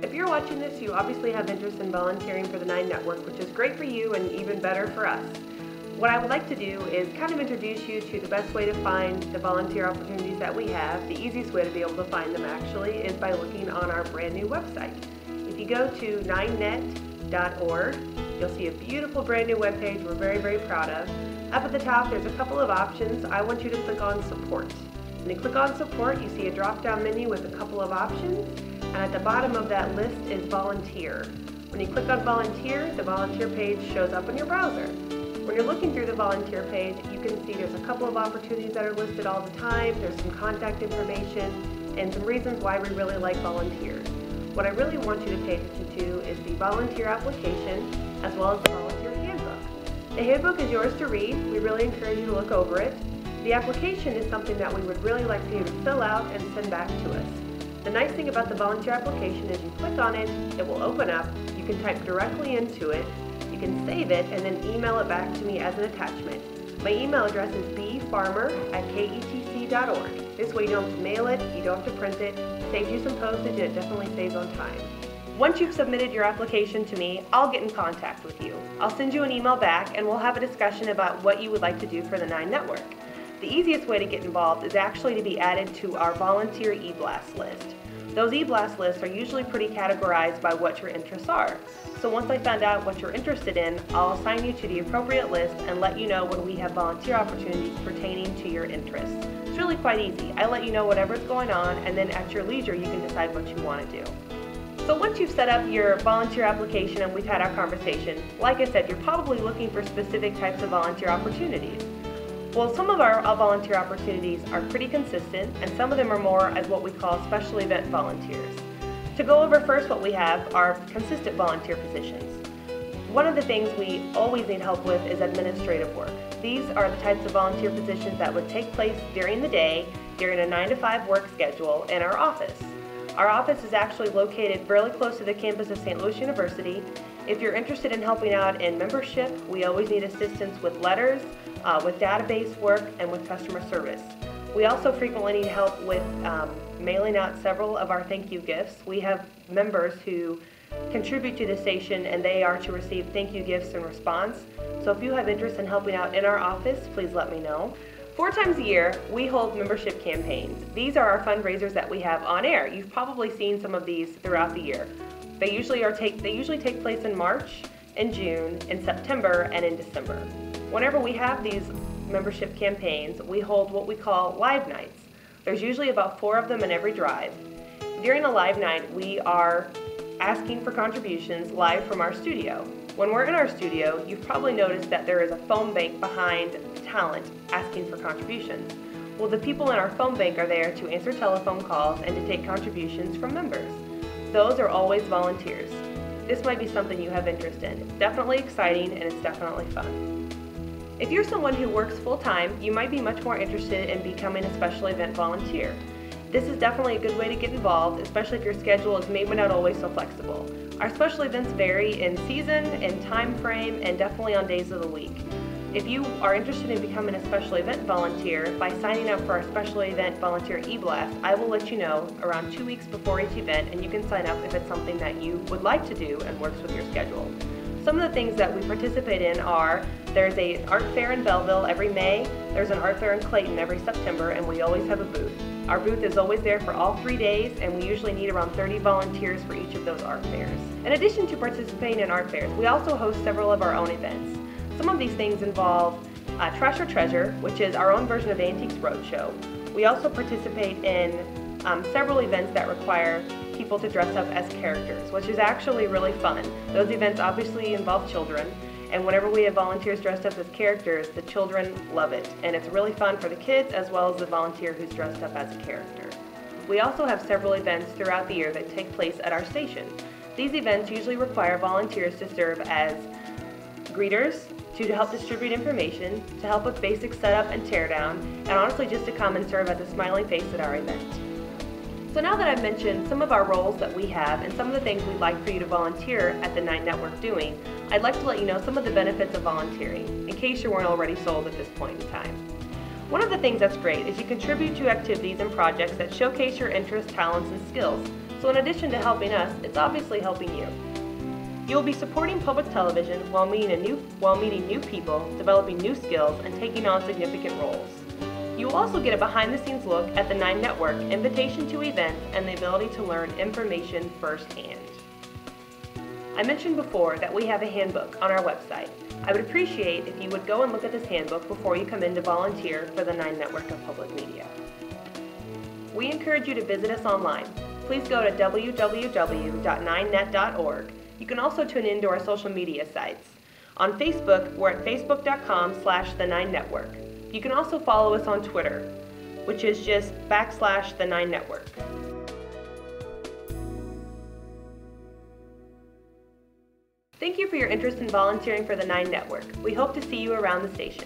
If you're watching this, you obviously have interest in volunteering for the Nine Network, which is great for you and even better for us. What I would like to do is kind of introduce you to the best way to find the volunteer opportunities that we have. The easiest way to be able to find them actually is by looking on our brand new website. If you go to ninenet.org, you'll see a beautiful brand new webpage we're very, very proud of. Up at the top, there's a couple of options. I want you to click on Support. When you click on Support, you see a drop-down menu with a couple of options, and at the bottom of that list is Volunteer. When you click on Volunteer, the volunteer page shows up in your browser. When you're looking through the volunteer page, you can see there's a couple of opportunities that are listed all the time. There's some contact information and some reasons why we really like volunteers. What I really want you to pay attention to is the volunteer application as well as the volunteer handbook. The handbook is yours to read. We really encourage you to look over it. The application is something that we would really like for you to fill out and send back to us. The nice thing about the volunteer application is you click on it, it will open up, you can type directly into it, you can save it, and then email it back to me as an attachment. My email address is bfarmer@ketc.org. This way you don't have to mail it, you don't have to print it, saves you some postage, and it definitely saves on time. Once you've submitted your application to me, I'll get in contact with you. I'll send you an email back and we'll have a discussion about what you would like to do for the Nine Network. The easiest way to get involved is actually to be added to our volunteer e-blast list. Those e-blast lists are usually pretty categorized by what your interests are. So once I find out what you're interested in, I'll assign you to the appropriate list and let you know when we have volunteer opportunities pertaining to your interests. It's really quite easy. I let you know whatever's going on, and then at your leisure you can decide what you want to do. So once you've set up your volunteer application and we've had our conversation, like I said, you're probably looking for specific types of volunteer opportunities. Well, some of our volunteer opportunities are pretty consistent, and some of them are more as what we call special event volunteers. To go over first what we have are consistent volunteer positions. One of the things we always need help with is administrative work. These are the types of volunteer positions that would take place during the day, during a 9-to-5 work schedule in our office. Our office is actually located really close to the campus of St. Louis University. If you're interested in helping out in membership, we always need assistance with letters, with database work, and with customer service. We also frequently need help with mailing out several of our thank you gifts. We have members who contribute to the station and they are to receive thank you gifts in response. So if you have interest in helping out in our office, please let me know. 4 times a year, we hold membership campaigns. These are our fundraisers that we have on air. You've probably seen some of these throughout the year. They usually take place in March, in June, in September, and in December. Whenever we have these membership campaigns, we hold what we call live nights. There's usually about 4 of them in every drive. During a live night, we are asking for contributions live from our studio. When we're in our studio, you've probably noticed that there is a phone bank behind the talent asking for contributions. Well, the people in our phone bank are there to answer telephone calls and to take contributions from members. Those are always volunteers. This might be something you have interest in. It's definitely exciting and it's definitely fun. If you're someone who works full-time, you might be much more interested in becoming a special event volunteer. This is definitely a good way to get involved, especially if your schedule is maybe not always so flexible. Our special events vary in season, in time frame, and definitely on days of the week. If you are interested in becoming a special event volunteer, by signing up for our special event volunteer e-blast, I will let you know around 2 weeks before each event, and you can sign up if it's something that you would like to do and works with your schedule. Some of the things that we participate in are, there's an art fair in Belleville every May, there's an art fair in Clayton every September, and we always have a booth. Our booth is always there for all 3 days, and we usually need around 30 volunteers for each of those art fairs. In addition to participating in art fairs, we also host several of our own events. Some of these things involve Trash or Treasure, which is our own version of Antiques Roadshow. We also participate in several events that require people to dress up as characters, which is actually really fun. Those events obviously involve children, and whenever we have volunteers dressed up as characters, the children love it, and it's really fun for the kids as well as the volunteer who's dressed up as a character. We also have several events throughout the year that take place at our station. These events usually require volunteers to serve as greeters, to help distribute information, to help with basic setup and teardown, and honestly just to come and serve as a smiling face at our event. So now that I've mentioned some of our roles that we have and some of the things we'd like for you to volunteer at the Nine Network doing, I'd like to let you know some of the benefits of volunteering, in case you weren't already sold at this point in time. One of the things that's great is you contribute to activities and projects that showcase your interests, talents, and skills. So in addition to helping us, it's obviously helping you. You will be supporting public television while meeting new people, developing new skills, and taking on significant roles. You will also get a behind-the-scenes look at the 9 Network, invitation to events, and the ability to learn information firsthand. I mentioned before that we have a handbook on our website. I would appreciate if you would go and look at this handbook before you come in to volunteer for the 9 Network of Public Media. We encourage you to visit us online. Please go to www.9net.org. You can also tune in to our social media sites. On Facebook, we're at facebook.com/the9network. You can also follow us on Twitter, which is just /the9network. Thank you for your interest in volunteering for the 9 Network. We hope to see you around the station.